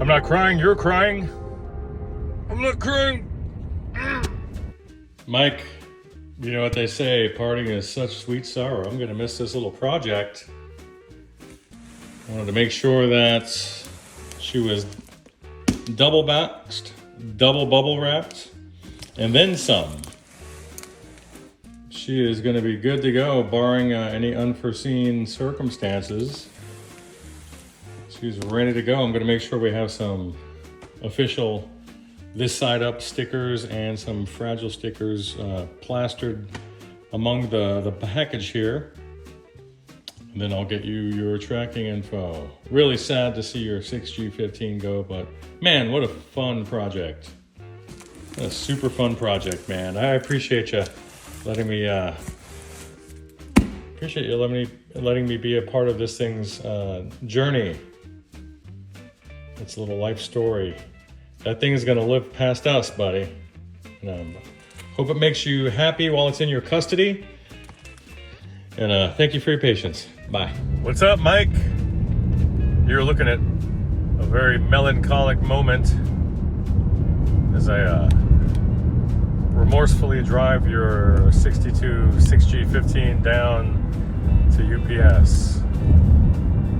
I'm not crying, you're crying. I'm not crying. Mike, you know what they say, parting is such sweet sorrow. I'm gonna miss this little project. I wanted to make sure that she was double boxed, double bubble wrapped, and then some. She is gonna be good to go, barring any unforeseen circumstances. She's ready to go. I'm gonna make sure we have some official this side up stickers and some fragile stickers plastered among the package here. And then I'll get you your tracking info. Really sad to see your 6G15 go, but man, what a fun project. What a super fun project, man. I appreciate you letting me letting me be a part of this thing's journey. It's a little life story. That thing is gonna live past us, buddy. And hope it makes you happy while it's in your custody. And thank you for your patience. Bye. What's up, Mike? You're looking at a very melancholic moment as I remorsefully drive your 62 6G15 down to UPS.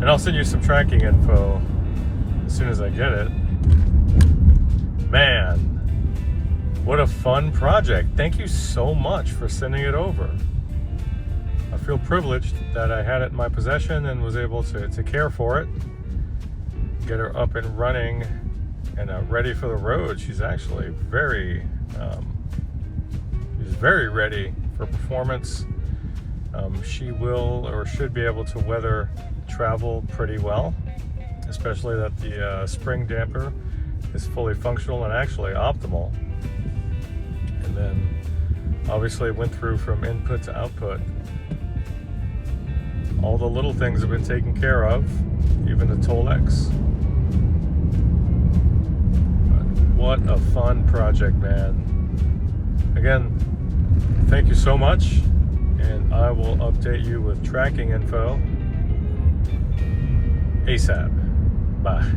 And I'll send you some tracking info as soon as I get it. Man, what a fun project. Thank you so much for sending it over. I feel privileged that I had it in my possession and was able to care for it, get her up and running and ready for the road. She's actually very ready for performance. She will or should be able to weather travel pretty well, especially that the spring damper is fully functional and actually optimal. And then obviously went through from input to output. All the little things have been taken care of, even the Tolex. But what a fun project, man. Again, thank you so much, and I will update you with tracking info ASAP. Bye.